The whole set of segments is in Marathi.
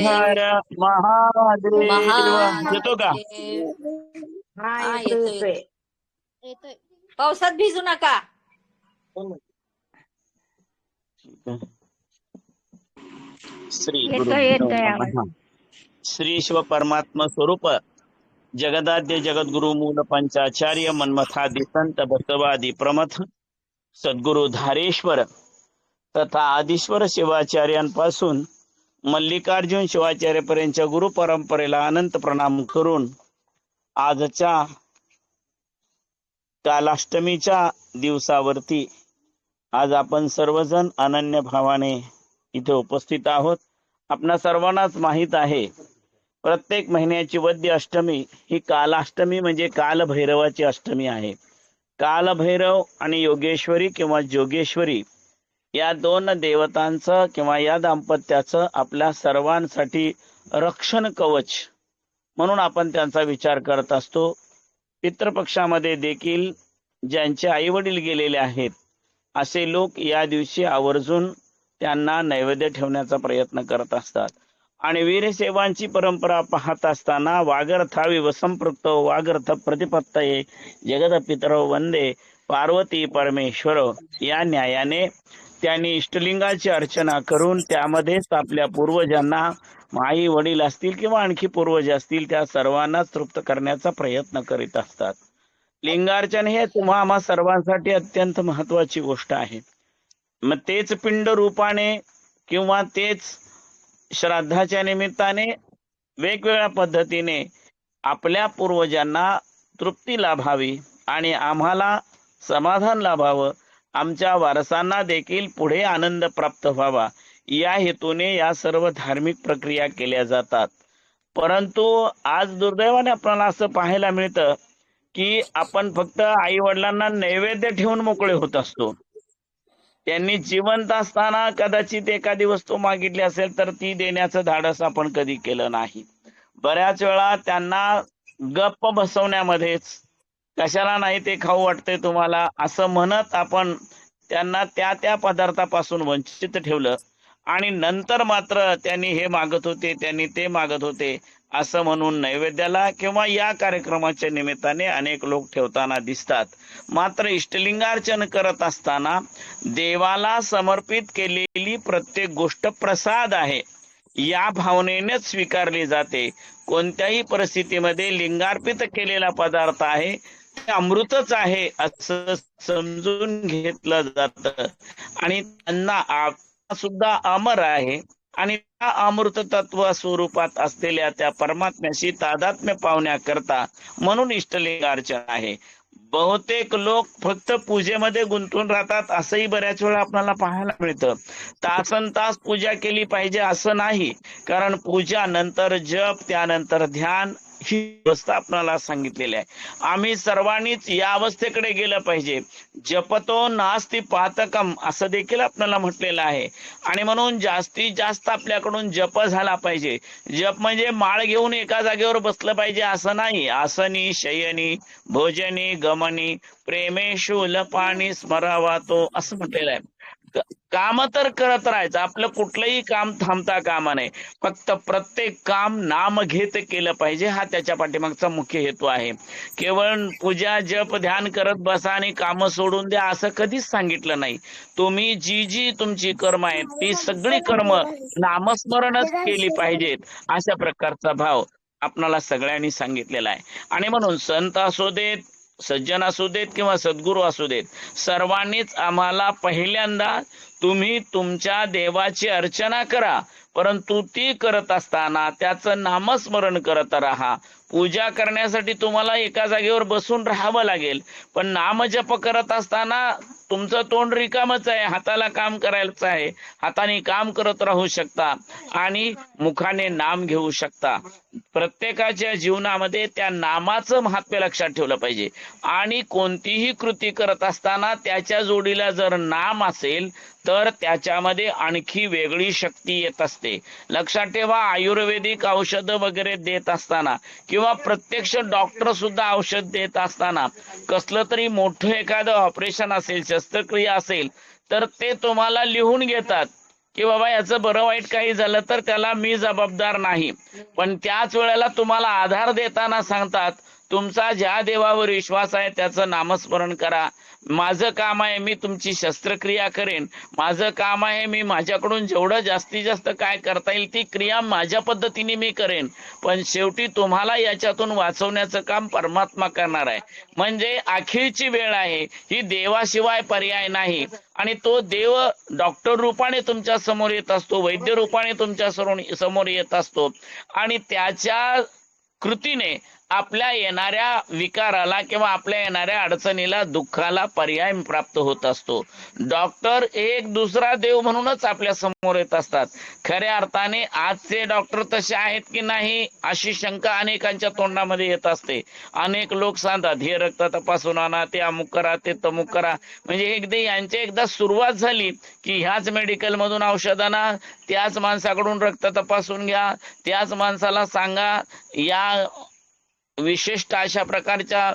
हर महादेव. येतो का? महादेव. हा हा येतोय येतोय येतोय. येतोय. पावसात भिजू नका. श्री येतोय गुरुभ्यो येतोय आवाज. नमः. श्री शिव परमात्मा स्वरूप जगदाद्य जगद्गुरु मूल पंचाचार्य मन्मथादि संत बसवादि प्रमथ सद्गुरु धारेश्वर तथा आदिश्वर शिवाचार्यांपासून मल्लिकार्जुन शिवाचार्यपर्यंतच्या गुरु परंपरेला अनंत प्रणाम करून आजच्या कालाष्टमीच्या दिवसावरती आज आपण सर्वजण अनन्य भावाने इथे उपस्थित आहोत. आपणा सर्वांनाच माहित आहे प्रत्येक महिन्याची वद्य अष्टमी ही कालाष्टमी म्हणजे कालभैरवाची अष्टमी आहे. कालभैरव आणि योगेश्वरी किंवा जोगेश्वरी या दोन देवतांचं किंवा या दाम्पत्याचं आपल्या सर्वांसाठी रक्षण कवच म्हणून आपण त्यांचा विचार करत असतो. पितृपक्षामध्ये देखील ज्यांचे आई वडील गेलेले आहेत असे लोक या दिवशी आवर्जून त्यांना नैवेद्य ठेवण्याचा प्रयत्न करत असतात. आणि वीरसेवांची परंपरा पाहत असताना वागर्थाविव संपृक्तो वागर्थ प्रतिपत्तये जगद पितरो वंदे पार्वती परमेश्वर या न्यायाने त्यांनी इष्टलिंगाची अर्चना करून त्यामध्येच आपल्या पूर्वजांना आई वडील असतील किंवा आणखी पूर्वज असतील त्या सर्वांना तृप्त करण्याचा प्रयत्न करीत असतात. लिंगार्चन हे तुम्हा आम्हा सर्वांसाठी अत्यंत महत्वाची गोष्ट आहे. मग तेच पिंड रूपाने किंवा तेच श्राद्धाच्या निमित्ताने वेगवेगळ्या पद्धतीने आपल्या पूर्वजांना तृप्ती लाभावी आणि आम्हाला समाधान लाभावं, आमच्या वारसांना देखील पुढे आनंद प्राप्त व्हावा या हेतूने या सर्व धार्मिक प्रक्रिया केल्या जातात. परंतु आज दुर्दैवाने आपल्याला असं पाहायला मिळतं की आपण फक्त आई वडिलांना नैवेद्य ठेवून मोकळे होत असतो. त्यांनी जिवंत असताना कदाचित एखादी वस्तू मागितली असेल तर ती देण्याचं धाडस आपण कधी केलं नाही. बऱ्याच वेळा त्यांना गप्प बसवण्यामध्येच कशाला नाही ते खाऊ वाटते तुम्हाला असं म्हणत आपण त्यांना त्या त्या पदार्थापासून वंचित ठेवलं आणि नंतर मात्र त्यांनी हे मागत होते त्यांनी ते मागत होते असं म्हणून नैवेद्याला किंवा या कार्यक्रमाच्या निमित्ताने अनेक लोक ठेवताना दिसतात. मात्र इष्टलिंगार्चन करत असताना देवाला समर्पित केलेली प्रत्येक गोष्ट प्रसाद आहे या भावनेनेच स्वीकारली जाते. कोणत्याही परिस्थितीमध्ये लिंगार्पित केलेला पदार्थ आहे ते अमृतच आहे असं समजून घेतलं जातं आणि त्यांना सुद्धा अमर आहे आणि त्या अमृत तत्व स्वरूपात असलेल्या त्या परमात्म्याशी तादात्म्य पावण्याकरता म्हणून इष्टलिंगार्चन आहे. बहुतेक लोक फक्त पूजेमध्ये गुंतून राहतात असंही बऱ्याच वेळा आपल्याला पाहायला मिळतं. तासन तास पूजा केली पाहिजे असं नाही, कारण पूजा नंतर जप त्यानंतर ध्यान ही अवस्था आपल्याला सांगितलेली आहे. आम्ही सर्वांनीच या अवस्थेकडे गेलं पाहिजे. जपतो नास्ति पातकम असं देखील आपल्याला म्हटलेलं आहे आणि म्हणून जास्तीत जास्त आपल्याकडून जप झाला पाहिजे. जप म्हणजे माळ घेऊन एका जागेवर बसलं पाहिजे असं नाही. आसनी शयनी भोजनी गमनी प्रेमेशु लपाणी स्मरावातो असं म्हटलेलं आहे. काम तर करत राहायचं, आपलं कुठलंही काम थांबता कामा नये. फक्त प्रत्येक काम नाम घेत केलं पाहिजे हा त्याच्या पाठीमागचा मुख्य हेतू आहे. केवळ पूजा जप ध्यान करत बसा आणि काम सोडून द्या असं कधीच सांगितलं नाही. तुम्ही जी जी तुमची कर्म आहेत ती सगळी कर्म नामस्मरणच केली पाहिजेत अशा प्रकारचा भाव आपणाला सगळ्यांनी सांगितलेला आहे. आणि म्हणून संत असू देत, सज्जन असू देत किंवा सद्गुरू असू देत, सर्वांनीच आम्हाला पहिल्यांदा तुम्ही तुमच्या देवाची अर्चना करा, परंतु ती करत असताना त्याचं नामस्मरण करत राहा. पूजा करण्यासाठी तुम्हाला एका जागेवर बसून राहावं लागेल, पण नामजप करत असताना तुमचं तोंड रिकामच आहे, हाताला काम करायचं आहे, हाताने काम करत राहू शकता आणि मुखाने नाम घेऊ शकता. प्रत्येकाच्या जीवनामध्ये त्या नामाचं महात्म्य लक्षात ठेवलं पाहिजे आणि कोणतीही कृती करत असताना त्याच्या जोडीला जर नाम असेल तर त्याच्यामध्ये आणखी वेगळी शक्ती येत असते. लक्षात ठेवा, आयुर्वेदिक औषधं वगैरे देत असताना किंवा प्रत्यक्ष डॉक्टर सुद्धा औषध देत असताना कसलं तरी मोठं एखादं ऑपरेशन असेल, शस्त्रक्रिया असेल तर ते तुम्हाला लिहून घेतात की बाबा याचं बरं वाईट काही झालं तर त्याला मी जबाबदार नाही, पण त्याच वेळेला तुम्हाला आधार देताना सांगतात तुमचा ज्या देवावर विश्वास आहे त्याचं नामस्मरण करा. माझं काम आहे मी तुमची शस्त्रक्रिया करेन, माझं काम आहे मी माझ्याकडून जेवढं जास्तीत जास्त काय करता येईल ती क्रिया माझ्या पद्धतीने मी करेन, पण शेवटी तुम्हाला याच्यातून वाचवण्याचं काम परमात्मा करणार आहे. म्हणजे अखेरची वेळ आहे ही, देवाशिवाय पर्याय नाही. आणि तो देव डॉक्टर रूपाने तुमच्या समोर येत असतो, वैद्य रूपाने तुमच्या समोर येत असतो आणि त्याच्या कृतीने आपल्या येणाऱ्या विकाराला किंवा आपल्या येणाऱ्या अडचणीला, दुःखाला पर्याय प्राप्त होत असतो. डॉक्टर एक दुसरा देव म्हणूनच आपल्या समोर येत असतात. खऱ्या अर्थाने आजचे डॉक्टर तसे आहेत की नाही अशी शंका अनेकांच्या तोंडामध्ये येत असते. अनेक लोक सांगतात हे रक्त तपासून आणा, ते अमुक करा, ते तमुक करा. म्हणजे एकदा सुरुवात झाली की ह्याच मेडिकल मधून औषध आणा, त्याच माणसाकडून रक्त तपासून घ्या, त्याच माणसाला सांगा. या विशिष्ट अशा प्रकारच्या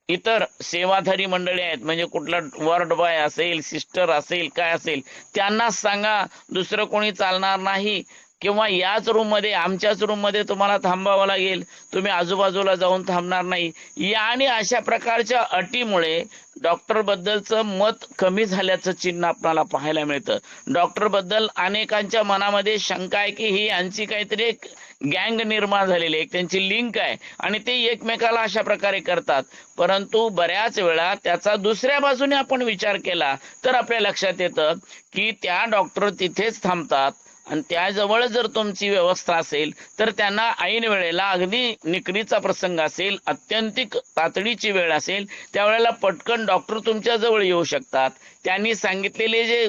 इतर सेवाधारी मंडळी आहेत, म्हणजे कुठला वॉर्ड बॉय असेल, सिस्टर असेल, काय असेल, त्यांना सांगा, दुसरं कोणी चालणार नाही. किंवा याच रूम मध्ये, आमच्याच रूम मध्ये तुम्हाला थांबावं लागेल, तुम्ही आजूबाजूला जाऊन थांबणार नाही. या आणि अशा प्रकारच्या अटीमुळे डॉक्टर बद्दलचं मत कमी झाल्याचं चिन्ह आपल्याला पाहायला मिळतं. डॉक्टर बद्दल अनेकांच्या मनामध्ये शंका आहे की ही यांची काहीतरी एक गँग निर्माण झालेली आहे, त्यांची लिंक आहे आणि ते एकमेकाला अशा प्रकारे करतात. परंतु बऱ्याच वेळा त्याचा दुसऱ्या बाजूने आपण विचार केला तर आपल्या लक्षात येतं की त्या डॉक्टर तिथेच थांबतात आणि त्याजवळ जर तुमची व्यवस्था असेल तर त्यांना ऐन वेळेला, अगदी निकडीचा प्रसंग असेल, अत्यंतिक तातडीची वेळ असेल, त्यावेळेला पटकन डॉक्टर तुमच्या जवळ येऊ शकतात. त्यांनी सांगितलेले जे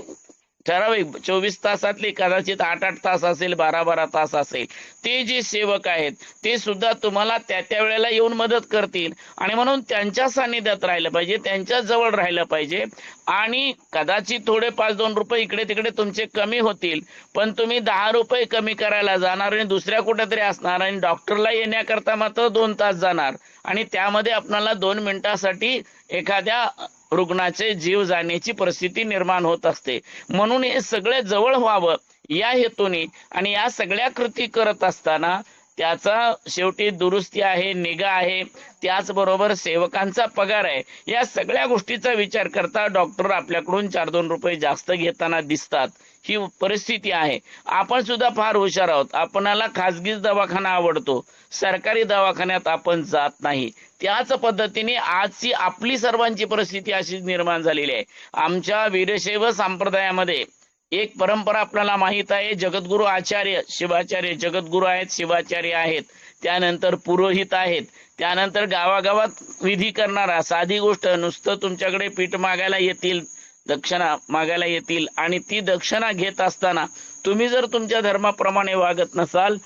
ठराविक 24 तासातले कदाचित 8-8 तास असेल, 12-12 तास असेल, ते जे सेवक आहेत ते सुद्धा तुम्हाला त्या वेळेला येऊन मदत करतील. आणि म्हणून त्यांच्या सानिध्यात राहिलं पाहिजे, त्यांच्या जवळ राहिलं पाहिजे. आणि कदाचित थोडे 5-2 रुपये इकडे तिकडे तुमचे कमी होतील, पण तुम्ही 10 रुपये कमी करायला जाणार आणि दुसऱ्या कुठेतरी असणार आणि डॉक्टरला येण्याकरता मात्र 2 तास जाणार आणि त्यामध्ये आपल्याला 2 मिनिटासाठी एखाद्या रुग्णाचे जीव जाण्याची परिस्थिती निर्माण होत असते. म्हणून हे सगळे जवळ व्हावं या हेतूने आणि या सगळ्या कृती करत असताना त्याचा शेवटी दुरुस्ती आहे, निगा आहे, त्याचबरोबर सेवकांचा पगार आहे, या सगळ्या गोष्टीचा विचार करता डॉक्टर आपल्याकडून 4-2 रुपये जास्त घेताना दिसतात. ही परिस्थिती आहे. आपण सुद्धा फार हुशार आहोत. आपणाला खाजगी दवाखाना आवडतो, सरकारी दवाखान्यात आपण जात नाही. त्याच पद्धतीने आजची आपली सर्वांची परिस्थिती अशी निर्माण झालेली आहे. आमच्या वीरशैव संप्रदायामध्ये एक परंपरा आपल्याला माहित आहे, जगद्गुरु आचार्य शिवाचार्य, जगद्गुरु आहेत, शिवाचार्य आहेत, त्यानंतर पुरोहित आहेत, त्यानंतर गावागावात विधी करणारा, साधी गोष्ट नुसतं तुमच्याकडे पीठ मागायला येतील, दक्षिणा मागायला येतील आणि ती दक्षिणा घेत असताना तुम्ही जर तुमच्या धर्माप्रमाणे वागत नसाल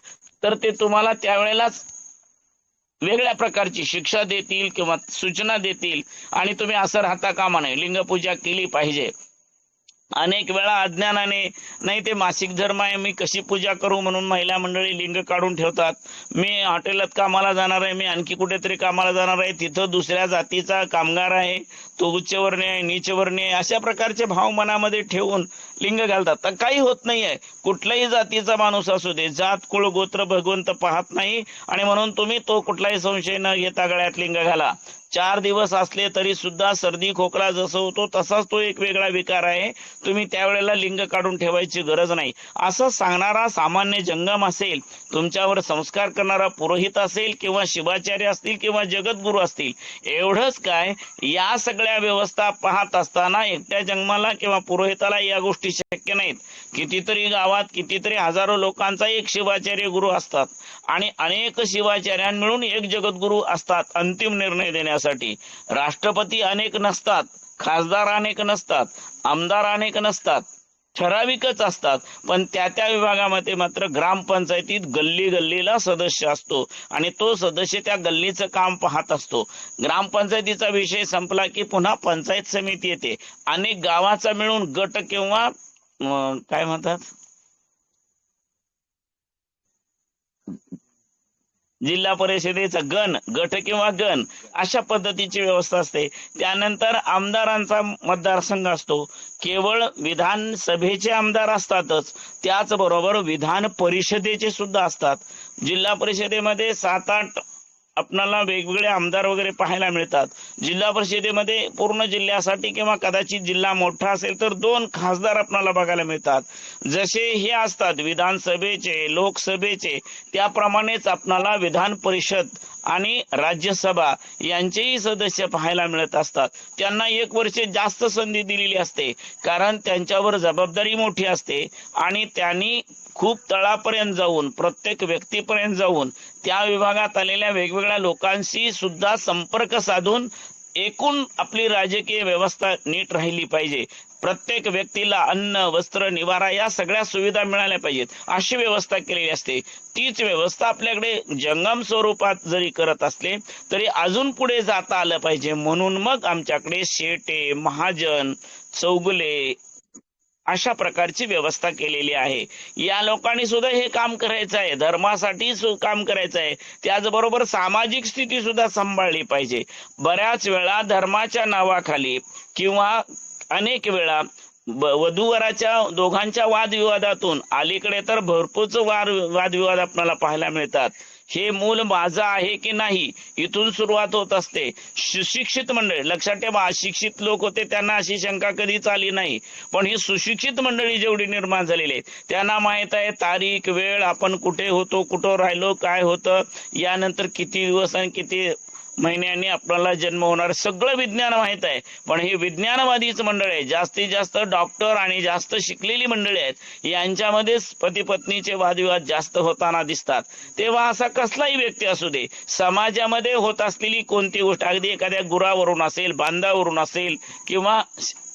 तर ते तुम्हाला त्यावेळेलाच वेगळ्या प्रकारची शिक्षा देतील किंवा सूचना देतील आणि तुम्ही असं राहता कामा नये. लिंगपूजा केली पाहिजे. अनेक वेळा अज्ञानाने, नाही ते मासिक धर्म आहे मी कशी पूजा करू म्हणून महिला मंडळी लिंग काढून ठेवतात. मी हॉटेलात कामाला जाणार आहे, मी आणखी कुठेतरी कामाला जाणार आहे, तिथं दुसऱ्या जातीचा कामगार आहे, तो उच्चवर्णीय आहे, नीचवर्णीय आहे, अशा प्रकारचे भाव मनामध्ये ठेवून लिंग घालतात. तर काही होत नाहीये. कुठल्याही जातीचा माणूस असू दे, जात कुळ गोत्र भगवंत पाहत नाही आणि म्हणून तुम्ही तो कुठलाही संशय न घेता गळ्यात लिंग घाला. 4 दिवस असले तरी सुद्धा सर्दी खोकला जसं होतो तसाच तो एक वेगळा विकार आहे. तुम्ही त्यावेळेला लिंग काढून ठेवायची गरज नाही असं सांगणारा सामान्य जंगम असेल, तुमच्यावर संस्कार करणारा पुरोहित असेल किंवा शिवाचार्य असतील किंवा जगद्गुरू असतील, एवढंच काय, या सगळ्या व्यवस्था पाहत असताना एकट्या जंगमाला किंवा पुरोहिताला या गोष्टी शक्य नाहीत. कितीतरी गावात कितीतरी हजारो लोकांचा एक शिवाचार्य गुरु असतात आणि अनेक शिवाचार्यां मिळून एक जगद्गुरू असतात अंतिम निर्णय देण्यासाठी. राष्ट्रपती अनेक नसतात, खासदार अनेक नसतात, आमदार अनेक नसतात, ठराविकच असतात. पण त्या विभागामध्ये मात्र ग्रामपंचायतीत गल्ली गल्लीला सदस्य असतो आणि तो सदस्य त्या गल्लीचं काम पाहत असतो. ग्रामपंचायतीचा विषय संपला की पुन्हा पंचायत समिती येते. अनेक गावाचा मिळून गट किंवा काय म्हणतात जिल्हा परिषदेचा गट किंवा गण अशा पद्धतीची व्यवस्था असते. त्यानंतर आमदारांचा मतदारसंघ असतो. केवळ विधानसभेचे आमदार असतातच, त्याचबरोबर विधान परिषदेचे सुद्धा असतात. जिल्हा परिषदेमध्ये 7-8 आपणाला वेगवेगळे आमदार वगैरे पाहायला मिळतात. जिल्हा परिषदेमध्ये पूर्ण जिल्ह्यासाठी किंवा कदाचित जिल्हा मोठा असेल तर 2 खासदार आपणाला बघायला मिळतात. जसे हे असतात विधानसभेचे, लोकसभेचे, त्याप्रमाणेच आपणाला विधान परिषद आणि राज्यसभा यांचेही सदस्य पाहायला मिळत असतात. त्यांना 1 वर्ष जास्त संधी दिलेली असते, कारण त्यांच्यावर जबाबदारी मोठी असते आणि त्यांनी खूप तळापर्यंत जाऊन, प्रत्येक व्यक्तीपर्यंत जाऊन, त्या विभागात आलेल्या वेगवेगळ्या लोकांशी सुद्धा संपर्क साधून एकूण आपली राजकीय व्यवस्था नीट राहिली पाहिजे. प्रत्येक व्यक्तीला अन्न, वस्त्र, निवारा या सगळ्या सुविधा मिळाल्या पाहिजेत, अशी व्यवस्था केलेली असते. तीच व्यवस्था आपल्याकडे जंगम स्वरूपात जरी करत असले तरी अजून पुढे जाता आलं पाहिजे. म्हणून मग आमच्याकडे शेटे, महाजन, चौगुले अशा प्रकारची व्यवस्था केलेली आहे. या लोकांनी सुद्धा हे काम करायचं आहे, धर्मासाठी काम करायचं आहे. त्याचबरोबर सामाजिक स्थिती सुद्धा सांभाळली पाहिजे. बऱ्याच वेळा धर्माच्या नावाखाली किंवा अनेक वेळा वधूवराच्या दोघांच्या वादविवादातून अलीकडे तर भरपूर वादविवाद आपल्याला पाहायला मिळतात. हे मूल माझं आहे की नाही इथून सुरुवात होत असते. सुशिक्षित मंडळी, लक्षात ठेवा, अशिक्षित लोक होते त्यांना अशी शंका कधीच आली नाही, पण ही सुशिक्षित मंडळी जेवढी निर्माण झालेली आहेत त्यांना माहित आहे तारीख, वेळ, आपण कुठे होतो, कुठं राहिलो, काय होतं, यानंतर किती दिवस आणि किती महिन्यांनी आपल्याला जन्म होणार, सगळं विज्ञान माहित आहे. पण हे विज्ञानवादीच मंडळ आहे, जास्तीत जास्त डॉक्टर आणि जास्त शिकलेली मंडळी आहेत, यांच्यामध्येच पती पत्नीचे वादविवाद जास्त होताना दिसतात. तेव्हा असा कसलाही व्यक्ती असू दे, समाजामध्ये होत असलेली कोणती गोष्ट, अगदी एखाद्या गुरावरून असेल, बांधावरून असेल किंवा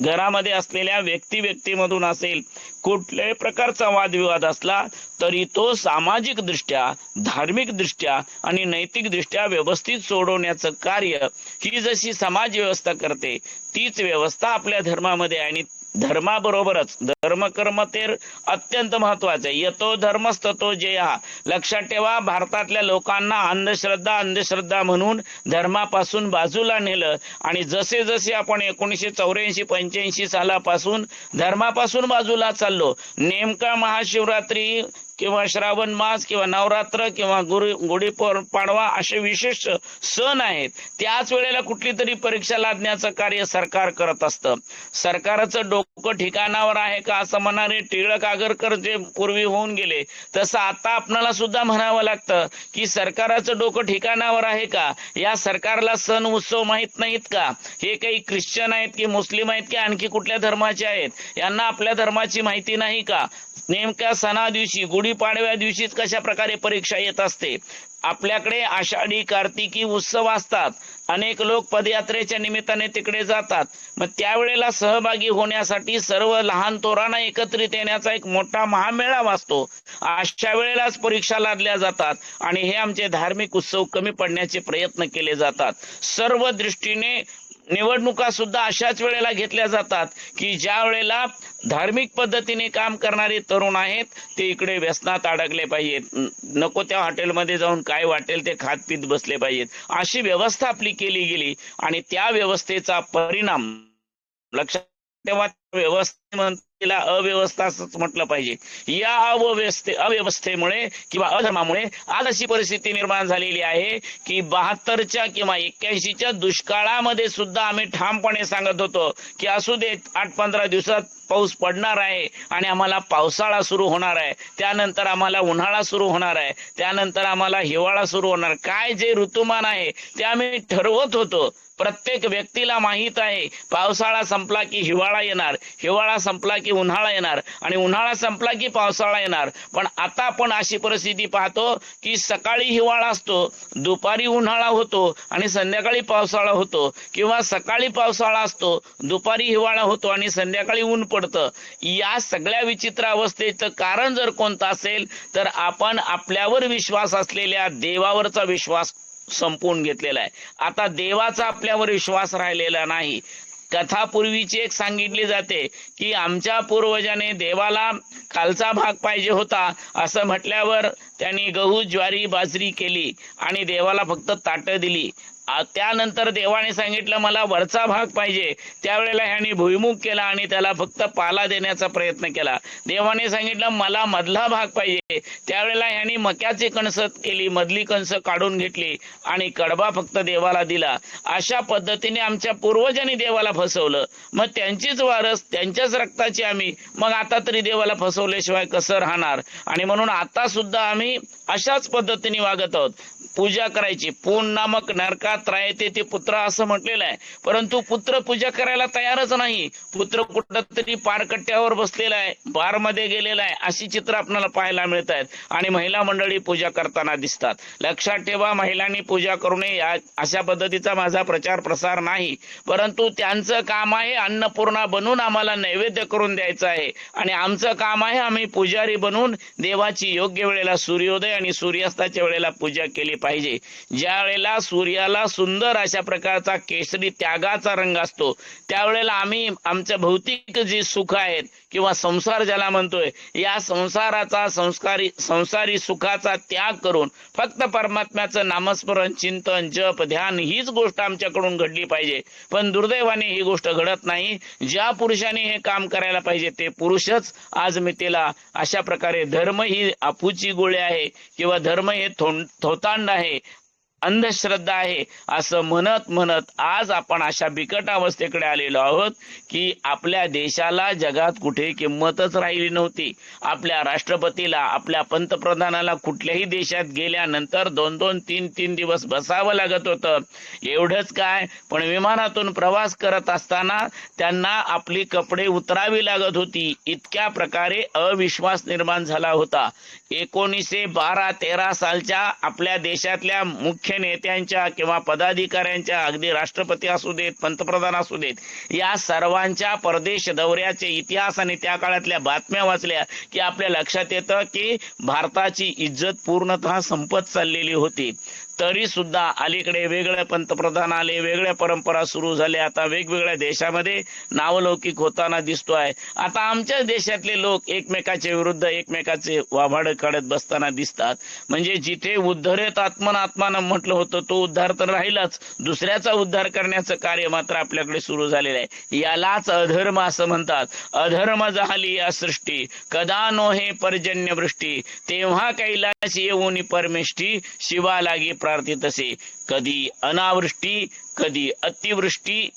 घरामध्ये असलेल्या व्यक्तीमधून असेल, कुठल्याही प्रकारचा वादविवाद असला तरी तो सामाजिक दृष्ट्या, धार्मिक दृष्ट्या आणि नैतिक दृष्ट्या व्यवस्थित सोडवण्याचं कार्य ही जशी समाज व्यवस्था करते तीच व्यवस्था आपल्या धर्मामध्ये आहे. आणि धर्माबरोबरच धर्मकर्म ते अत्यंत महत्वाचं आहे. यतो धर्मस्ततो जयः. लक्षात ठेवा, भारतातल्या लोकांना अंधश्रद्धा म्हणून धर्मापासून बाजूला नेलं आणि जसे जसे आपण 1984-85 सालापासून धर्मापासून बाजूला चाललो, नेमका महाशिवरात्री किंवा श्रावण मास किंवा नवरात्र किंवा गुढीपाडवा असे विशेष सण आहेत, त्याच वेळेला कुठली तरी परीक्षा लादण्याचं कार्य सरकार करत असतं. सरकारचं डोकं ठिकाणावर आहे का असं म्हणणारे टिळक आगरकर जे पूर्वी होऊन गेले, तसं आता आपणाला सुद्धा म्हणावं लागतं की सरकारचं डोकं ठिकाणावर आहे का? या सरकारला सण उत्सव माहित नाहीत का? हे काही ख्रिश्चन आहेत की मुस्लिम आहेत की आणखी कुठल्या धर्माचे आहेत, यांना आपल्या धर्माची माहिती नाही का? नेमक्या सणा दिवशी, गुढीपाडव्या दिवशीच कशा प्रकारे परीक्षा येत असते. आपल्याकडे आषाढी कार्तिकी उत्सव असतात, अनेक लोक पदयात्रेच्या निमित्ताने तिकडे जातात. मग त्यावेळेला सहभागी होण्यासाठी सर्व लहान थोरांना एकत्रित येण्याचा एक मोठा महामेळावा असतो. अशा वेळेलाच परीक्षा लादल्या जातात आणि हे आमचे धार्मिक उत्सव कमी पडण्याचे प्रयत्न केले जातात. सर्व दृष्टीने निवडणुका सुद्धा अशाच वेळेला घेतल्या जातात की ज्या वेळेला धार्मिक पद्धतीने काम करणारे तरुण आहेत ते इकडे व्यसनात अडकले पाहिजेत, नको त्या हॉटेलमध्ये जाऊन काय वाटेल ते खात पीत बसले पाहिजेत. अशी व्यवस्था आपली केली गेली आणि त्या व्यवस्थेचा परिणाम, लक्षात तेव्हा व्यवस्थेला अव्यवस्था असंच म्हटलं पाहिजे. या अव्यवस्थेमुळे किंवा अधर्मामुळे आज अशी परिस्थिती निर्माण झालेली आहे की 72च्या किंवा 81च्या दुष्काळामध्ये सुद्धा आम्ही ठामपणे सांगत होतो की असू दे 8-15 दिवसात पाऊस पडणार आहे आणि आम्हाला पावसाळा सुरू होणार आहे, त्यानंतर आम्हाला उन्हाळा सुरू होणार आहे, त्यानंतर आम्हाला हिवाळा सुरू होणार. काय जे ऋतुमान आहे ते आम्ही ठरवत होतो. प्रत्येक व्यक्तीला माहित आहे पावसाळा संपला की हिवाळा येणार, हिवाळा संपला की उन्हाळा येणार आणि उन्हाळा संपला की पावसाळा येणार. पण आता आपण अशी परिस्थिती पाहतो की सकाळी हिवाळा असतो, दुपारी उन्हाळा होतो आणि संध्याकाळी पावसाळा होतो, किंवा सकाळी पावसाळा असतो, दुपारी हिवाळा होतो आणि संध्याकाळी ऊन पडतं. या सगळ्या विचित्र अवस्थेचं कारण जर कोणतं असेल तर आपण आपल्यावर विश्वास असलेल्या देवावरचा विश्वास संपवून घेतलेला आहे. आता देवाचा आपल्यावर विश्वास राहिलेला नाही. कथा पूर्वीची एक सांगितली जाते की आमच्या पूर्वजाने देवाला खालचा भाग पाहिजे होता असं म्हटल्यावर त्यांनी गहू ज्वारी बाजरी केली आणि देवाला फक्त ताटं दिली. त्यानंतर देवाने सांगितलं मला वरचा भाग पाहिजे. त्यावेळेला ह्यांनी भुईमुग केला आणि त्याला फक्त पाला देण्याचा प्रयत्न केला. देवाने सांगितलं मला मधला भाग पाहिजे. त्यावेळेला ह्यांनी मक्याची कणस केली, मधली कणस काढून घेतली आणि कडबा फक्त देवाला दिला. अशा पद्धतीने आमच्या पूर्वजांनी देवाला फसवलं. मग त्यांचीच वारस, त्यांच्याच रक्ताची आम्ही, मग आता तरी देवाला फसवल्याशिवाय कसं राहणार? आणि म्हणून आता सुद्धा आम्ही अशाच पद्धतीने वागत आहोत. पूजा करायची, पून नामक नरकात राहते ते पुत्र असं म्हटलेलं आहे, परंतु पुत्र पूजा करायला तयारच नाही. पुत्र कुठंतरी पारकट्ट्यावर बसलेला आहे, बारमध्ये गेलेला आहे, अशी चित्र आपल्याला पाहायला मिळत आहेत. आणि महिला मंडळी पूजा करताना दिसतात. लक्षात ठेवा, महिलांनी पूजा करू नये अशा पद्धतीचा माझा प्रचार प्रसार नाही, परंतु त्यांचं काम आहे अन्नपूर्णा बनून आम्हाला नैवेद्य करून द्यायचं आहे. आणि आमचं काम आहे आम्ही पुजारी बनून देवाची योग्य वेळेला सूर्योदय आणि सूर्यास्ताच्या वेळेला पूजा केली पाहिजे. ज्या वेळेला सूर्याला सुंदर अशा प्रकारचा केसरी त्यागाचा रंग असतो, त्यावेळेला आम्ही आमचं भौतिक जे सुख आहेत किंवा संसार ज्याला म्हणतोय, या संसाराचा संसारी सुखाचा त्याग करून फक्त परमात्म्याचं नामस्मरण, चिंतन, जप, ध्यान हीच गोष्ट आमच्याकडून घडली पाहिजे. पण दुर्दैवाने ही गोष्ट घडत नाही. ज्या पुरुषाने हे काम करायला पाहिजे ते पुरुषच आज मितेला अशा प्रकारे धर्म ही अफूची गोळी आहे किंवा धर्म हे थोतांड आहे, अंधश्रद्धा आहे असं म्हणत आज आपण अशा बिकट अवस्थेकडे आलेलो आहोत की आपल्या देशाला जगात कुठे किंमतच राहिली नव्हती. आपल्या राष्ट्रपतीला, आपल्या पंतप्रधानाला कुठल्याही देशात गेल्यानंतर 2-2, 3-3 दिवस बसावं लागत होतं. एवढंच काय, पण विमानातून प्रवास करत असताना त्यांना आपली कपडे उतरावी लागत होती. इतक्या प्रकारे अविश्वास निर्माण झाला होता. 1912-13 सालच्या आपल्या देशातल्या मुख्य नेत्यांच्या किंवा पदाधिकाऱ्यांच्या, अगदी राष्ट्रपती असू देत, पंतप्रधान असू देत, या सर्वांच्या परदेश दौऱ्याचे इतिहास आणि त्या काळातल्या बातम्या वाचल्या की आपल्या लक्षात येतं की भारताची इज्जत पूर्णतः संपत चाललेली होती. तरी सुद्धा अलीकडे वेगळे पंतप्रधान आले, वेगळ्या परंपरा सुरू झाल्या, आता वेगवेगळ्या देशामध्ये नावलौकिक होताना दिसतोय. आता आमच्या देशातले लोक एकमेकाच्या विरुद्ध एकमेकाचे वाभाड काढत बसताना दिसतात. म्हणजे जिथे उद्धरेत आत्मनात्मानं म्हटलं होतं तो उद्धार तर राहिलाच, दुसऱ्याचा उद्धार करण्याचं कार्य मात्र आपल्याकडे सुरू झालेलं आहे. यालाच अधर्म असं म्हणतात. अधर्म झाली या सृष्टी, कदा नोहे पर्जन्य वृष्टी, तेव्हा कैलास येऊनी परमेष्ठी, शिवा लागी प्रार्थितसे. कधी अनावृष्टी, कधी अतिवृष्टी,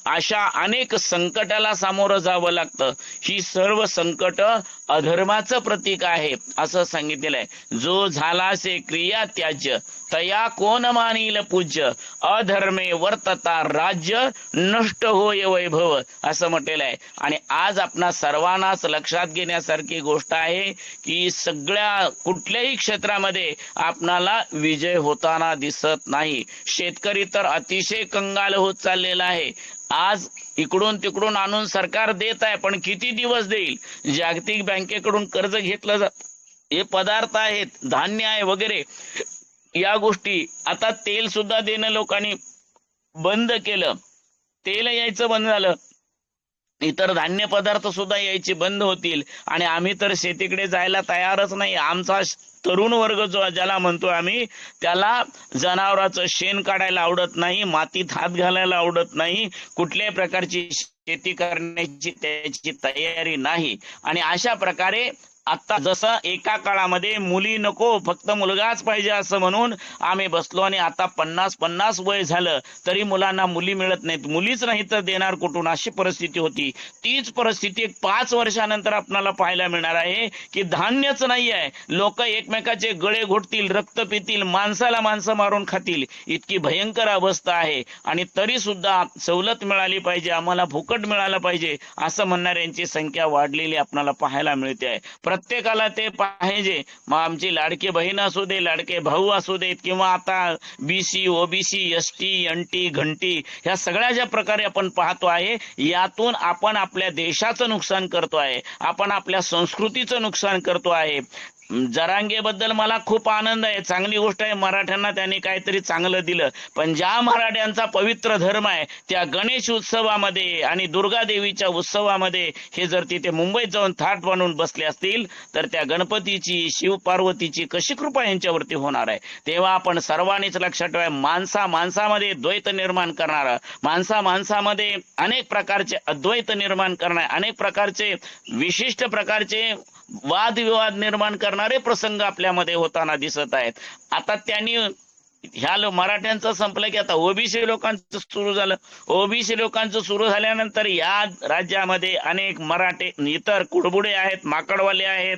अशा अनेक संकटाला सामोरं जावं लागतं. ही सर्व संकट अधर्माचं प्रतीक आहे असं सांगितलेलं आहे. जो झालासे क्रिया त्याज्य, तया कोण मानील पूज्य, अधर्मे वर्तता राज्य, नष्ट होय वैभव असं म्हटलेलं आहे. आणि आज आपणा सर्वांनाच लक्षात घेण्यासारखी गोष्ट आहे की सगळ्या कुठल्याही क्षेत्रामध्ये आपणाला विजय होताना दिसत नाही. शेतकरी तर अतिशय कंगाल होत चाललेला आहे. आज इकडून तिकडून आणून सरकार देत आहे, पण किती दिवस देईल? जागतिक बँकेकडून कर्ज घेतलं जात, हे पदार्थ आहेत, धान्य आहे वगैरे या गोष्टी. आता तेल सुद्धा देणं लोकांनी बंद केलं, तेल यायचं बंद झालं, इतर धान्य पदार्थ सुद्धा यायचे बंद होतील. आणि आम्ही तर शेतीकडे जायला तयारच नाही. आमचा तरुण वर्ग जो ज्याला म्हणतो आम्ही, त्याला जनावरांचं शेण काढायला आवडत नाही, मातीत हात घालायला आवडत नाही, कुठल्याही प्रकारची शेती करण्याची त्याची तयारी नाही. आणि अशा प्रकारे आता जसं एका काळामध्ये मुली नको फक्त मुलगाच पाहिजे असं म्हणून आम्ही बसलो आणि आता 50-50 वय झालं तरी मुलांना मुली मिळत नाहीत, मुलीच नाही तर देणार कुठून, अशी परिस्थिती होती. तीच परिस्थिती 5 वर्षानंतर आपल्याला पाहायला मिळणार आहे की धान्यच नाही आहे, लोक एकमेकाचे गळे घोटतील, रक्त पितील, माणसाला माणसं मारून खातील, इतकी भयंकर अवस्था आहे. आणि तरी सुद्धा सवलत मिळाली पाहिजे, आम्हाला फुकट मिळालं पाहिजे असं म्हणणाऱ्यांची संख्या वाढलेली आपल्याला पाहायला मिळते आहे. प्रत्येकाला ते पाहिजे. मग आमची लाडकी बहीण असू दे, लाडके भाऊ असू देत, किंवा आता बीसी, ओबीसी, एसटी, एनटी, घंटी, ह्या सगळ्या ज्या प्रकारे आपण पाहतो आहे, यातून आपण आपल्या देशाचं नुकसान करतो आहे, आपण आपल्या संस्कृतीचं नुकसान करतो आहे. जरांगेबद्दल मला खूप आनंद आहे, चांगली गोष्ट आहे, मराठ्यांना त्यांनी काहीतरी चांगलं दिलं. पण ज्या मराठ्यांचा पवित्र धर्म आहे त्या गणेश उत्सवामध्ये आणि दुर्गा देवीच्या उत्सवामध्ये हे जर तिथे मुंबईत जाऊन थाट बनवून बसले असतील तर त्या गणपतीची, शिव पार्वतीची कशी कृपा यांच्यावरती होणार आहे? तेव्हा आपण सर्वांनीच लक्षात ठेवा, माणसामध्ये द्वैत निर्माण करणारा, माणसामध्ये अनेक प्रकारचे अद्वैत निर्माण करणारे, अनेक प्रकारचे विशिष्ट प्रकारचे वादविवाद निर्माण करणारे प्रसंग आपल्यामध्ये होताना दिसत आहेत. आता त्यांनी ह्या मराठ्यांचं संपलं की आता ओबीसी लोकांचं सुरू झालं. ओबीसी लोकांचं सुरू झाल्यानंतर या राज्यामध्ये अनेक मराठे, इतर कुडबुडे आहेत, माकडवाले आहेत,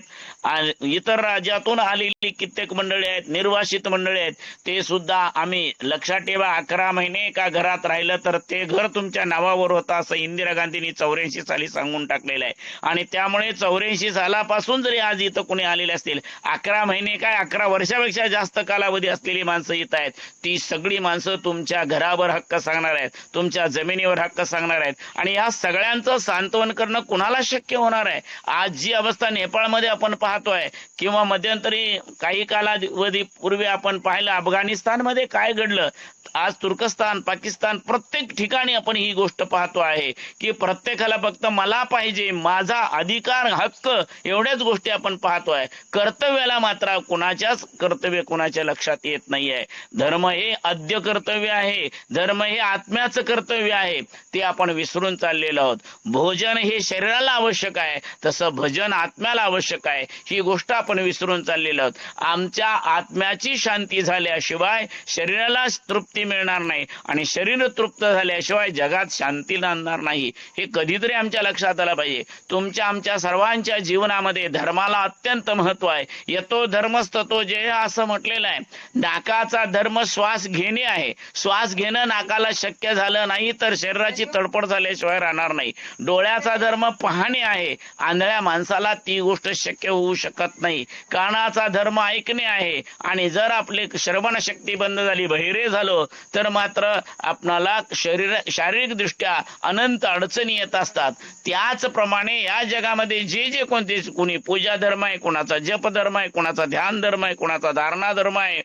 इतर राज्यातून आलेली कित्येक मंडळी आहेत, निर्वासित मंडळी आहेत, ते सुद्धा आम्ही लक्षात ठेवा 11 महिने का घरात राहिलं तर ते घर तुमच्या नावावर होतं असं इंदिरा गांधींनी 84 साली सांगून टाकलेलं आहे. आणि त्यामुळे 84 सालापासून जरी आज इथं कोणी आलेले असतील, 11 महिने काय 11 वर्षापेक्षा जास्त कालावधी असलेली माणसं इथं आहेत, ती सगळी माणसं तुमच्या घरावर हक्क सांगणार आहेत, तुमच्या जमिनीवर हक्क सांगणार आहेत. आणि या सगळ्यांचं सांत्वन करणं कुणाला शक्य होणार आहे? आज जी अवस्था नेपाळमध्ये आपण पाहतोय किंवा मध्यंतरी काही कालावधी पूर्वी आपण पाहिलं अफगाणिस्तानमध्ये काय घडलं, आज तुर्कस्तान, पाकिस्तान, प्रत्येक ठिकाणी आपण ही गोष्ट पाहतो आहे की प्रत्येकाला फक्त मला पाहिजे, माझा अधिकार, हक्क, एवढ्याच गोष्टी आपण पाहतोय. कर्तव्याला मात्र कुणाच्याच कर्तव्य कुणाच्या लक्षात येत नाहीये. धर्म हे आद्य कर्तव्य आहे, धर्म हे आत्म्याचं कर्तव्य आहे, ते आपण विसरून चाललेलो आहोत. भोजन हे शरीराला आवश्यक आहे, तसं भजन आत्म्याला आवश्यक आहे, ही गोष्ट आपण विसरून चाललेलो आहोत. आमच्या आत्म्याची शांती झाल्याशिवाय शरीराला तृप्ती मिळणार नाही आणि शरीर तृप्त झाल्याशिवाय जगात शांती नांदणार नाही. हे कधीतरी आमच्या लक्षात आलं पाहिजे. तुमच्या आमच्या सर्वांच्या जीवनामध्ये धर्माला अत्यंत महत्व आहे. यतो धर्मस्ततो जय असं म्हटलेलं आहे. नाकाचा धर्म श्वास घेणे आहे. श्वास घेणं नाकाला शक्य झालं नाही तर शरीराची तडफड झाल्याशिवाय राहणार नाही. डोळ्याचा धर्म पाहणे आहे. आंधळ्या माणसाला ती गोष्ट शक्य होऊ शकत नाही. कानाचा धर्म ऐकणे आहे आणि जर आपली श्रवण शक्ती बंद झाली, बहिरे झालो तर मात्र आपणाला शारीरिक दृष्ट्या अनंत अडचणी येत असतात. त्याचप्रमाणे या जगामध्ये जे कोणते, कोणी पूजा धर्म आहे, कोणाचा जप धर्म आहे, कोणाचा ध्यान धर्म आहे, कोणाचा धारणा धर्म आहे,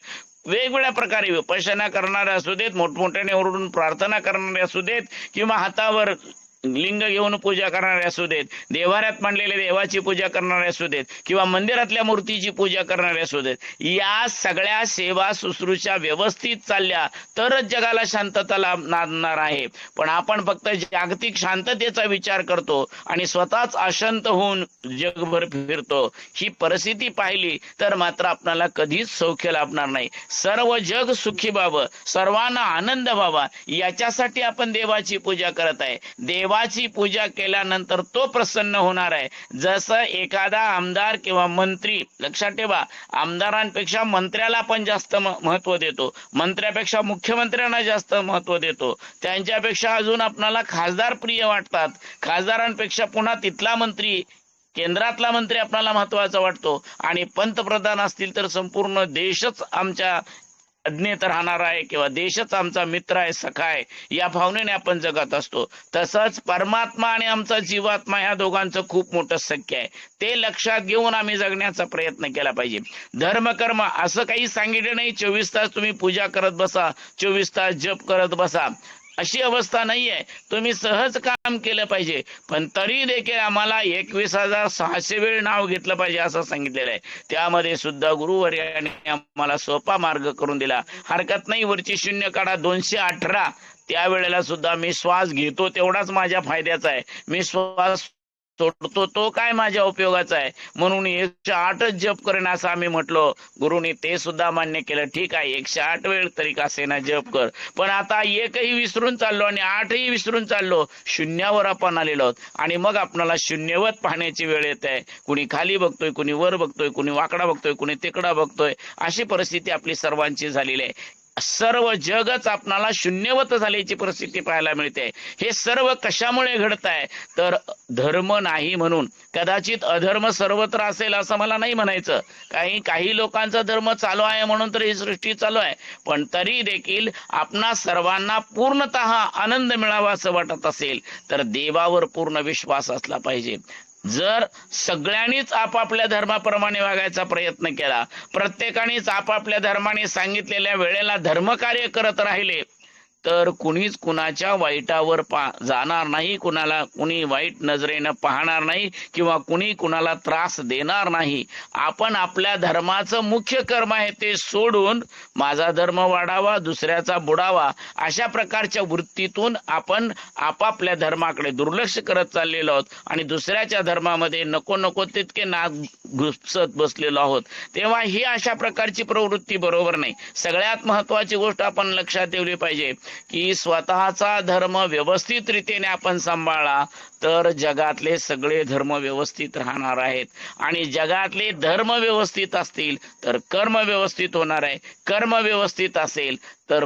वेगवेगळ्या प्रकारे विपश्यना करणारे असू देत, मोठमोठ्याने ओरडून प्रार्थना करणारे असू देत, किंवा हातावर लिंग घेऊन पूजा करणारे असू देत, देवाऱ्यात मांडलेल्या देवाची पूजा करणारे असू देत, किंवा मंदिरातल्या मूर्तीची पूजा करणारे असू देत, या सगळ्या सेवा शुश्रूषा व्यवस्थित चालल्या तरच जगाला शांतता लाभणार आहे. पण आपण फक्त जागतिक शांततेचा विचार करतो आणि स्वतःच अशांत होऊन जगभर फिरतो. ही परिस्थिती पाहिली तर मात्र आपल्याला कधीच सौख्य लाभणार नाही. सर्व जग सुखी व्हावं, सर्वांना आनंद व्हावा, याच्यासाठी आपण देवाची पूजा करत आहे. देवाची पूजा केल्यानंतर तो प्रसन्न होणार आहे. जसं एखादा आमदार किंवा मंत्री, लक्षात ठेवा, आमदारांपेक्षा मंत्र्याला पण जास्त महत्व देतो, मंत्र्यापेक्षा मुख्यमंत्र्यांना जास्त महत्व देतो, त्यांच्यापेक्षा अजून आपल्याला खासदार प्रिय वाटतात, खासदारांपेक्षा पुन्हा तिथला मंत्री, केंद्रातला मंत्री आपल्याला महत्वाचा वाटतो, आणि पंतप्रधान असतील तर संपूर्ण देशच आमच्या अज्ञेत राहणार आहे किंवा देशच आमचा मित्र आहे, सखा आहे, या भावनेने आपण जगत असतो. तसंच परमात्मा आणि आमचा जीवात्मा ह्या दोघांचं खूप मोठं सख्य आहे. ते लक्षात घेऊन आम्ही जगण्याचा प्रयत्न केला पाहिजे. धर्म कर्म असं काही सांगितलं नाही 24 तास तुम्ही पूजा करत बसा, 24 तास जप करत बसा, अशी अवस्था नाहीये. तुम्ही सहज काम केलं पाहिजे, पण तरी देखील आम्हाला 21,600 वेळ नाव घेतलं पाहिजे असं सांगितलेलं आहे. त्यामध्ये सुद्धा गुरुवर्याने आम्हाला सोपा मार्ग करून दिला. हरकत नाही, वरची शून्य काढा, 218. त्यावेळेला सुद्धा मी श्वास घेतो तेवढाच माझ्या फायद्याचा आहे, मी श्वास सोडतो तो काय माझ्या उपयोगाचा आहे, म्हणून 108च जप करेन असं आम्ही म्हटलो. गुरुनी ते सुद्धा मान्य केलं. ठीक आहे, 108 वेळ तरी का सेना जप कर. पण आता एकही विसरून चाललो आणि 8ही विसरून चाललो, शून्यावर आपण आलेलो आहोत. आणि मग आपल्याला शून्यवत पाहण्याची वेळ येत आहे. कुणी खाली बघतोय, कुणी वर बघतोय, कुणी वाकडा बघतोय, कुणी तिकडा बघतोय, अशी परिस्थिती आपली सर्वांची झालेली आहे. सर्व जगच आपणाला शून्यवत झाल्याची परिस्थिती पाहायला मिळते. हे सर्व कशामुळे घडत आहे तर धर्म नाही म्हणून. कदाचित अधर्म सर्वत्र असेल असं मला नाही म्हणायचं, काही लोकांचा धर्म चालू आहे म्हणून तर ही सृष्टी चालू आहे, पण तरी देखील आपणा सर्वांना पूर्णतः आनंद मिळावा असं वाटत असेल तर देवावर पूर्ण विश्वास असला पाहिजे. जर सगळ्यांनीच आपापल्या धर्माप्रमाणे वागायचा प्रयत्न केला, प्रत्येकानेच आपापल्या धर्माने सांगितलेल्या वेळेला धर्मकार्य करत राहिले, तर कुणीच कुणाच्या वाईटावर जाणार नाही, कुणी वाईट नजरेनं पाहणार नाही किंवा कुणी कुणाला त्रास देणार नाही. आपण आपल्या धर्माचं मुख्य कर्म आहे ते सोडून माझा धर्म वाढावा, दुसऱ्याचा बुडावा, अशा प्रकारच्या वृत्तीतून आपण आपापल्या धर्माकडे दुर्लक्ष करत चाललेलो आहोत आणि दुसऱ्याच्या धर्मामध्ये नको नको तितके नाद घुसत बसलेलो आहोत. तेव्हा ही अशा प्रकारची प्रवृत्ती बरोबर नाही. सगळ्यात महत्वाची गोष्ट आपण लक्षात ठेवली पाहिजे की स्वतःचा धर्म व्यवस्थित रीतीने आपण सांभाळला तर जगातले सगळे धर्म व्यवस्थित राहणार आहेत. आणि जगातले धर्म व्यवस्थित असतील तर कर्म व्यवस्थित होणार आहे. कर्म व्यवस्थित असेल तर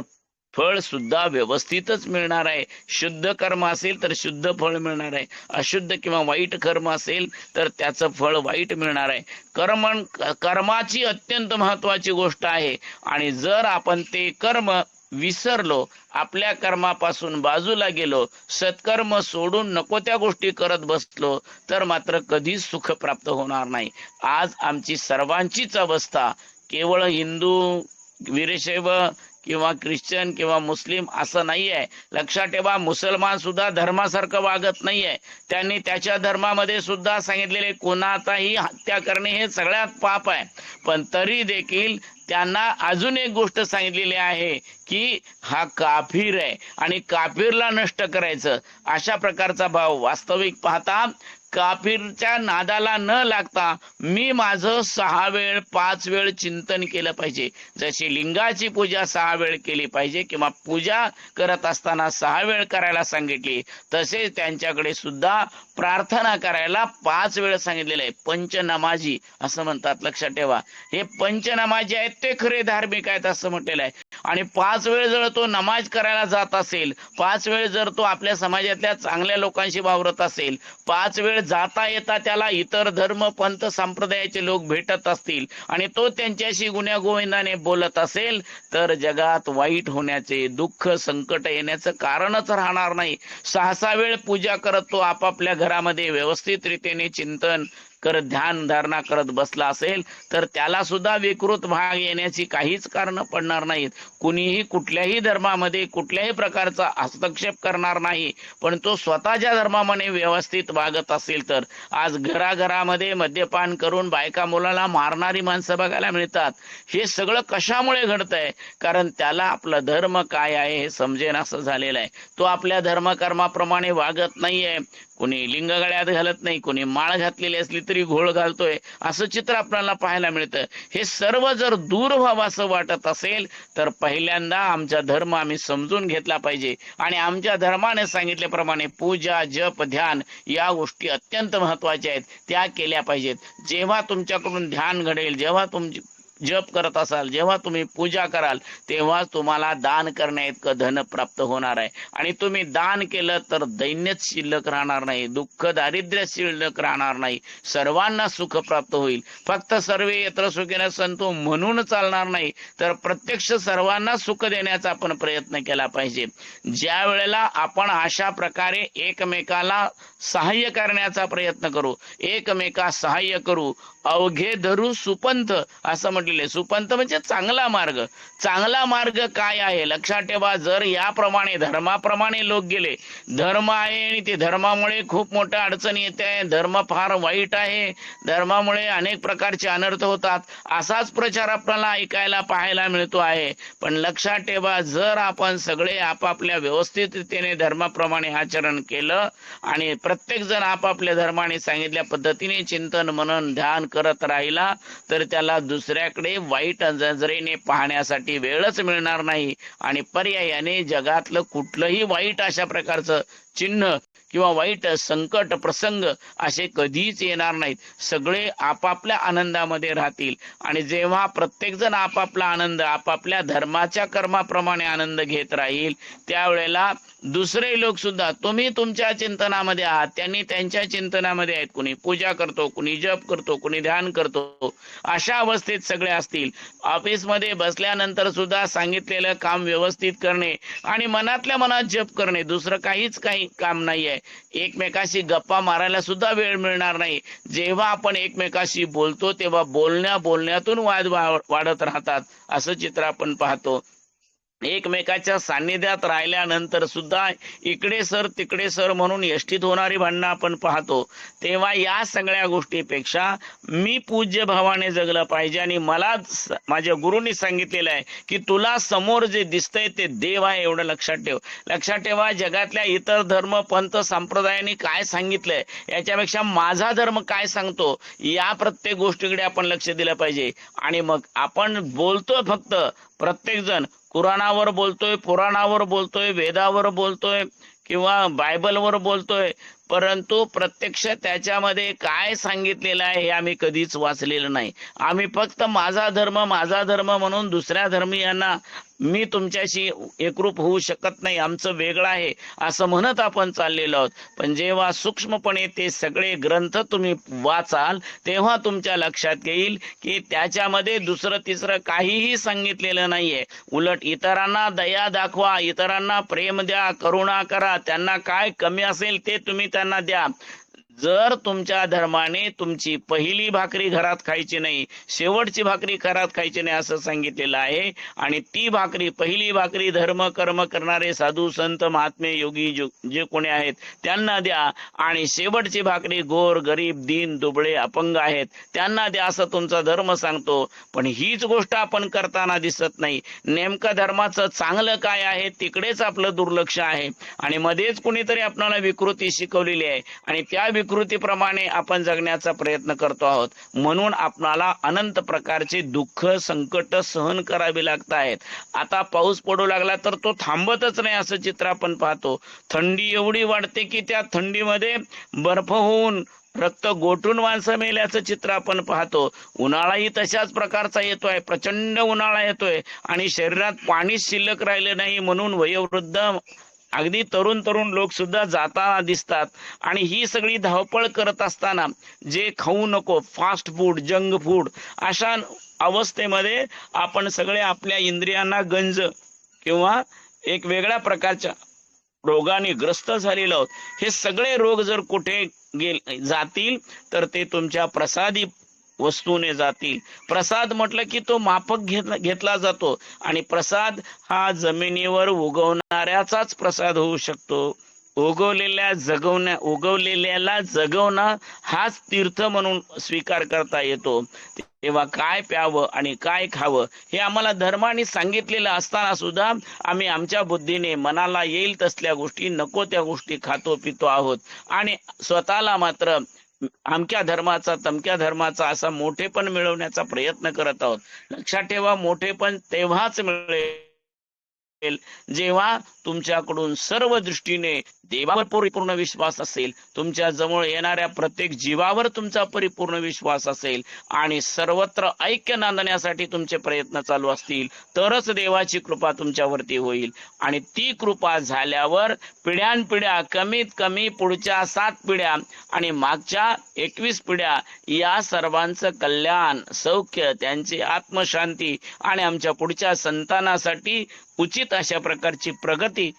फळ सुद्धा व्यवस्थितच मिळणार आहे. शुद्ध कर्म असेल तर शुद्ध फळ मिळणार आहे. अशुद्ध किंवा वाईट कर्म असेल तर त्याचं फळ वाईट मिळणार आहे. कर्माची अत्यंत महत्वाची गोष्ट आहे. आणि जर आपण ते कर्म विसरलो, आपल्या कर्मापासून बाजूला गेलो, सत्कर्म सोडून नको त्या गोष्टी करत बसलो, तर मात्र कधीच सुख प्राप्त होणार नाही. आज आमची सर्वांचीच अवस्था केवळ हिंदू, वीरशैव किंवा ख्रिश्चन किंवा मुस्लिम असं नाही आहे. लक्षात ठेवा, मुसलमान सुद्धा धर्मासारखं वागत नाही आहे. त्यांनी त्याच्या धर्मामध्ये सुद्धा सांगितलेले कोणाचाही हत्या करणे हे सगळ्यात पाप आहे. पण तरी देखील त्यांना अजून एक गोष्ट सांगितलेली आहे की हा काफिर आहे आणि काफिरला नष्ट करायचं. अशा प्रकारचा भाव वास्तविक पाहता काफिरच्या नादाला न लागता मी माझं 6 वेळ 5 वेळ चिंतन केलं पाहिजे. जशी लिंगाची पूजा 6 वेळ केली पाहिजे किंवा पूजा करत असताना 6 वेळ करायला सांगितली, तसेच त्यांच्याकडे सुद्धा प्रार्थना करायला 5 वेळ सांगितलेलं आहे. पंचनमाजी असं म्हणतात. लक्षात ठेवा, हे पंचनमाजी आहेत ते खरे धार्मिक आहेत असं म्हटलेलं आहे. आणि 5 वेळ जर तो नमाज करायला जात असेल, 5 वेळ जर तो आपल्या समाजातल्या चांगल्या लोकांशी वावरत असेल, 5 वेळ जाता येता त्याला इतर धर्म पंथ संप्रदायाचे लोक भेटत असतील आणि तो त्यांच्याशी गुण्यागोविंदाने बोलत असेल, तर जगात वाईट होण्याचे, दुःख संकट येण्याचं कारणच राहणार नाही. 6 वेळ पूजा करत तो आपापल्या घरामध्ये व्यवस्थित रीतीने चिंतन करत ध्यान धारणा करत बसला असेल तर त्याला सुद्धा विकृत भाग येण्याची काहीच कारण पडणार नाहीत. कुणीही कुठल्याही धर्मामध्ये कुठल्याही प्रकारचा हस्तक्षेप करणार नाही. पण तो स्वतःच्या धर्मामध्ये व्यवस्थित वागत असेल तर आज घराघरामध्ये मद्यपान करून बायका मुलाला मारणारी माणसं बघायला मिळतात. हे सगळं कशामुळे घडतंय? कारण त्याला आपलं धर्म काय आहे हे समजेन असं झालेलं आहे. तो आपल्या धर्मकर्माप्रमाणे वागत नाहीये. कोणी लिंग गळ्यात घालत नाही, कोणी माळ घातलेली असली तरी घोळ घालतोय, असं चित्र आपल्याला पाहायला मिळतं. हे सर्व जर दूर व्हावं असं वाटत असेल तर पहिल्यांदा आमचा धर्म आम्ही समजून घेतला पाहिजे आणि आमच्या धर्माने सांगितल्याप्रमाणे पूजा, जप, ध्यान या गोष्टी अत्यंत महत्वाच्या आहेत, त्या केल्या पाहिजेत. जेव्हा तुमच्याकडून ध्यान घडेल, जेव्हा तुमची जप करत असाल, जेव्हा तुम्ही पूजा कराल, तेव्हा तुम्हाला दान करण्याइतकं धन प्राप्त होणार आहे. आणि तुम्ही दान केलं तर दैन्यच शिल्लक राहणार नाही, दुःख दारिद्र्य शिल्लक राहणार नाही, सर्वांना सुख प्राप्त होईल. फक्त सर्वे यत्र सुखिनः सन्तु म्हणून चालणार नाही, तर प्रत्यक्ष सर्वांना सुख देण्याचा आपण प्रयत्न केला पाहिजे. ज्या वेळेला आपण अशा प्रकारे एकमेकाला सहाय्य करण्याचा प्रयत्न करू, एकमेकास सहाय्य करू, अवघे धरू सुपंथ असं म्हटलेले. सुपंथ म्हणजे चांगला मार्ग. चांगला मार्ग काय आहे लक्षात ठेवा. जर याप्रमाणे धर्माप्रमाणे लोक गेले, धर्म आहे आणि ते धर्मामुळे खूप मोठ्या अडचणी येते, धर्म फार वाईट आहे, धर्मामुळे अनेक प्रकारचे अनर्थ होतात, असाच प्रचार आपल्याला ऐकायला पाहायला मिळतो आहे. पण लक्षात ठेवा, जर आपण सगळे आपापल्या व्यवस्थित रीतीने धर्माप्रमाणे आचरण केलं आणि प्रत्येक जण आपापल्या धर्माने सांगितल्या पद्धतीने चिंतन मनन ध्यान करत राहिला, तर त्याला दुसऱ्याकडे वाईट नजरेने पाहण्यासाठी वेळच मिळणार नाही आणि पर्यायाने जगातलं कुठलंही वाईट अशा प्रकारचं चिन्ह किंवा वाईट संकट प्रसंग असे कधीच येणार नाहीत. सगळे आपापल्या आनंदामध्ये राहतील आणि जेव्हा प्रत्येक जण आपापला आनंद आपापल्या धर्माच्या कर्माप्रमाणे आनंद घेत राहील, त्यावेळेला दुसरे लोक सुद्धा, तुम्ही तुमच्या चिंतनामध्ये आहात, त्यांनी त्यांच्या चिंतनामध्ये आहेत, कुणी पूजा करतो, कुणी जप करतो, कुणी ध्यान करतो, अशा अवस्थेत सगळे असतील. ऑफिसमध्ये बसल्यानंतर सुद्धा सांगितलेलं काम व्यवस्थित करणे आणि मनातल्या मनात जप करणे, दुसरं काहीच काही काम नाहीये. एकमेकाशी गप्पा मारायला सुद्धा वेळ मिळणार नाही. जेव्हा आपण एकमेकाशी बोलतो तेव्हा बोलण्यातून वाद वाढत राहतात, असं चित्र आपण पाहतो. एकमेकाच्या सान्निध्यात राहिल्यानंतर सुद्धा इकडे सर तिकडे सर म्हणून यष्टीत होणारी भांडणं आपण पाहतो. तेव्हा या सगळ्या गोष्टीपेक्षा मी पूज्य भावाने जगलं पाहिजे. आणि मला माझ्या गुरुंनी सांगितलेलं आहे की तुला समोर जे दिसतंय ते देव आहे, एवढं लक्षात ठेव. लक्षात ठेवा, जगातल्या इतर धर्म पंथ संप्रदायाने काय सांगितलंय याच्यापेक्षा माझा धर्म काय सांगतो या प्रत्येक गोष्टीकडे आपण लक्ष दिलं पाहिजे. आणि मग आपण बोलतोय, फक्त प्रत्येक जण कुराणावर बोलतोय, पुराणावर बोलतोय, वेदावर बोलतोय किंवा बायबलवर बोलतोय, परंतु प्रत्यक्ष त्याच्यामध्ये काय सांगितलेलं आहे हे आम्ही कधीच वाचलेलं नाही. आम्ही फक्त माझा धर्म म्हणून दुसऱ्या धर्मीयांना मी तुमच्याशी एकरूप होऊ शकत नाही, आमचं वेगळं आहे असं म्हणत आपण चाललेलो आहोत. पण जेव्हा सूक्ष्मपणे ते सगळे ग्रंथ तुम्ही वाचाल तेव्हा तुमच्या लक्षात येईल की त्याच्यामध्ये दुसरं तिसरं काहीही सांगितलेलं नाहीये. उलट इतरांना दया दाखवा, इतरांना प्रेम द्या, करुणा करा, त्यांना काय कमी असेल ते तुम्ही त्यांना द्या. जर तुमच्या धर्माने तुमची पहिली भाकरी घरात खायची नाही, शेवटची भाकरी घरात खायची नाही असं सांगितलेलं आहे, आणि ती भाकरी, पहिली भाकरी धर्म कर्म करणारे साधू संत महात्मे योगी जे कोणी आहेत त्यांना द्या, आणि शेवटची भाकरी गोर गरीब दीन दुबळे अपंग आहेत त्यांना द्या, असं तुमचा धर्म सांगतो. पण हीच गोष्ट आपण करताना दिसत नाही. नेमकं धर्माचं चांगलं काय आहे तिकडेच आपलं दुर्लक्ष आहे, आणि मध्येच कुणीतरी आपल्याला विकृती शिकवलेली आहे आणि त्या विकृतीप्रमाणे आपण जगण्याचा प्रयत्न करतो आहोत. म्हणून आपणाला अनंत प्रकारचे दुःख संकट सहन करावे लागत आहेत. आता पाऊस पडू लागला तर तो थांबतच नाही असं चित्र आपण पाहतो. थंडी एवढी वाढते की त्या थंडीमध्ये बर्फ होऊन रक्त गोठून माणसं मेल्याचं चित्र आपण पाहतो. उन्हाळाही तशाच प्रकारचा येतोय, प्रचंड उन्हाळा येतोय आणि शरीरात पाणीच शिल्लक राहिलं नाही म्हणून वयोवृद्ध अगदी तरुण लोक सुद्धा जाताना दिसतात. आणि ही सगळी धावपळ करत असताना जे खाऊ नको, फास्ट फूड, जंक फूड, अशा अवस्थेमध्ये आपण सगळे आपल्या इंद्रियांना गंज किंवा एक वेगळ्या प्रकारच्या रोगाने ग्रस्त झालेलो आहोत. हे सगळे रोग जर कुठे जातील तर ते तुमच्या प्रसादी वस्तूने जातील. प्रसाद म्हटलं की तो माफक घेतला जातो, आणि प्रसाद हा जमिनीवर उगवणाऱ्याचाच प्रसाद होऊ शकतो. उगवलेल्याला जगवणं हाच तीर्थ म्हणून स्वीकार करता येतो. तेव्हा काय प्यावं आणि काय खावं हे आम्हाला धर्माने सांगितलेलं असताना सुद्धा आम्ही आमच्या बुद्धीने मनाला येईल तसल्या गोष्टी, नको त्या गोष्टी खातो पितो आहोत, आणि स्वतःला मात्र अमक्या धर्माचा तमक्या धर्माचा असा मोठेपण मिळवण्याचा प्रयत्न करत आहोत. लक्षात ठेवा, मोठेपण तेव्हाच मिळेल जेव्हा तुमच्याकडून सर्व दृष्टीने देवावर परिपूर्ण विश्वास असेल, तुमच्या जवळ येणाऱ्या प्रत्येक जीवावर तुमचा परिपूर्ण विश्वास असेल, आणि सर्वत्र ऐक्य नांदण्यासाठी तुमचे प्रयत्न चालू असतील, तरच देवाची कृपा तुमच्यावरती होईल. आणि ती कृपा झाल्यावर पिढ्यानपिढ्या, कमीत कमी पुढच्या 7 पिढ्या आणि मागच्या 21 पिढ्या या सर्वांचं कल्याण, सौख्य, त्यांची आत्मशांती आणि आमच्या पुढच्या संतानासाठी उचित अशा प्रकारची प्रगती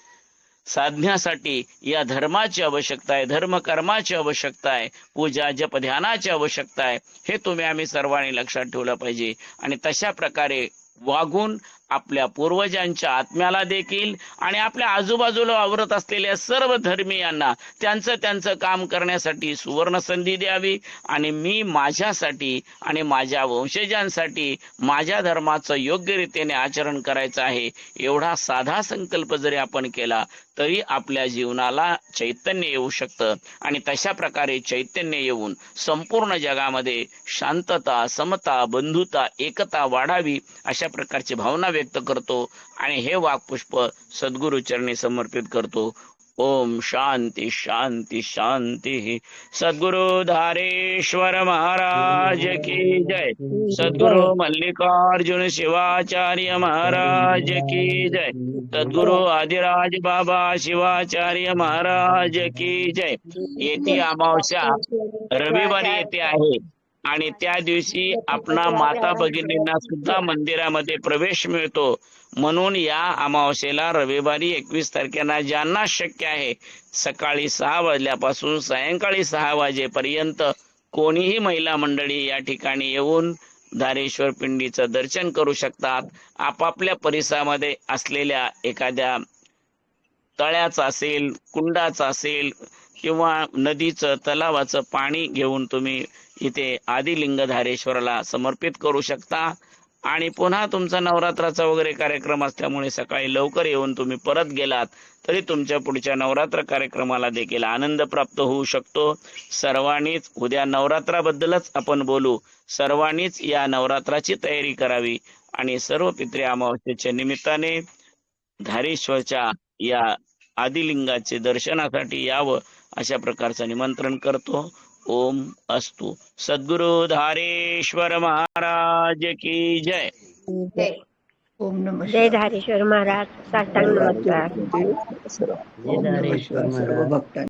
साधण्यासाठी या धर्माची आवश्यकता आहे, धर्म कर्माची आवश्यकता आहे, पूजा जप ध्यानाची आवश्यकता आहे. हे तुम्ही आम्ही सर्वांनी लक्षात ठेवलं पाहिजे. आणि तशा प्रकारे वागून आपल्या पूर्वजांच्या आत्म्याला देखील आणि आपल्या आजूबाजूला वावरत असलेल्या सर्व धर्मीयांना त्यांचं काम करण्यासाठी सुवर्ण संधी द्यावी. आणि मी माझ्यासाठी आणि माझ्या वंशजांसाठी माझ्या धर्माचं योग्य रीतीने आचरण करायचं आहे, एवढा साधा संकल्प जरी आपण केला तरी आपल्या जीवनाला चैतन्य येऊ शकतं. आणि तशा प्रकारे चैतन्य येऊन संपूर्ण जगामध्ये शांतता, समता, बंधुता, एकता वाढावी अशा प्रकारची भावना व्यक्त करतो आणि हे वाक्पुष्प सद्गुरु चरणी समर्पित करतो. ओम शांती शांती शांती. सद्गुरु धारेश्वर महाराज की जय. सद्गुरु मल्लिकार्जुन शिवाचार्य महाराज की जय. सद्गुरु आदिराज बाबा शिवाचार्य महाराज की जय. येती अमावस्या रविवारी येते आहे. आणि त्या दिवशी आपणा माता भगिनींना सुद्धा मंदिरामध्ये प्रवेश मिळतो. म्हणून या अमावस्येला रविवारी 21 तारखेला ज्यांना शक्य आहे सकाळी 6 वाजल्यापासून सायंकाळी 6 वाजेपर्यंत कोणीही महिला मंडळी या ठिकाणी येऊन धारेश्वर पिंडीचं दर्शन करू शकतात. आपापल्या परिसरामध्ये असलेल्या एखाद्या तळ्याचं असेल, कुंडाचं असेल किंवा नदीचं तलावाचं पाणी घेऊन तुम्ही इथे आदिलिंग धारेश्वराला समर्पित करू शकता. आणि पुन्हा तुमचा नवरात्राचा वगैरे कार्यक्रम असल्यामुळे सकाळी लवकर येऊन तुम्ही परत गेलात तरी तुमच्या पुढच्या नवरात्र कार्यक्रमाला देखील आनंद प्राप्त होऊ शकतो. सर्वांनीच उद्या नवरात्राबद्दलच आपण बोलू. सर्वांनीच या नवरात्राची तयारी करावी आणि सर्व पितृ अमावस्येच्या निमित्ताने धारेश्वरच्या या आदिलिंगाचे दर्शनासाठी यावं अशा प्रकारचं निमंत्रण करतो. ओम अस्तु. सद्गुरु धारेश्वर महाराज की जय. ओम नमः जय धारेश्वर महाराज. साष्टांग नमस्कार. ओम नमः शिवाय. सर्व भक्तांना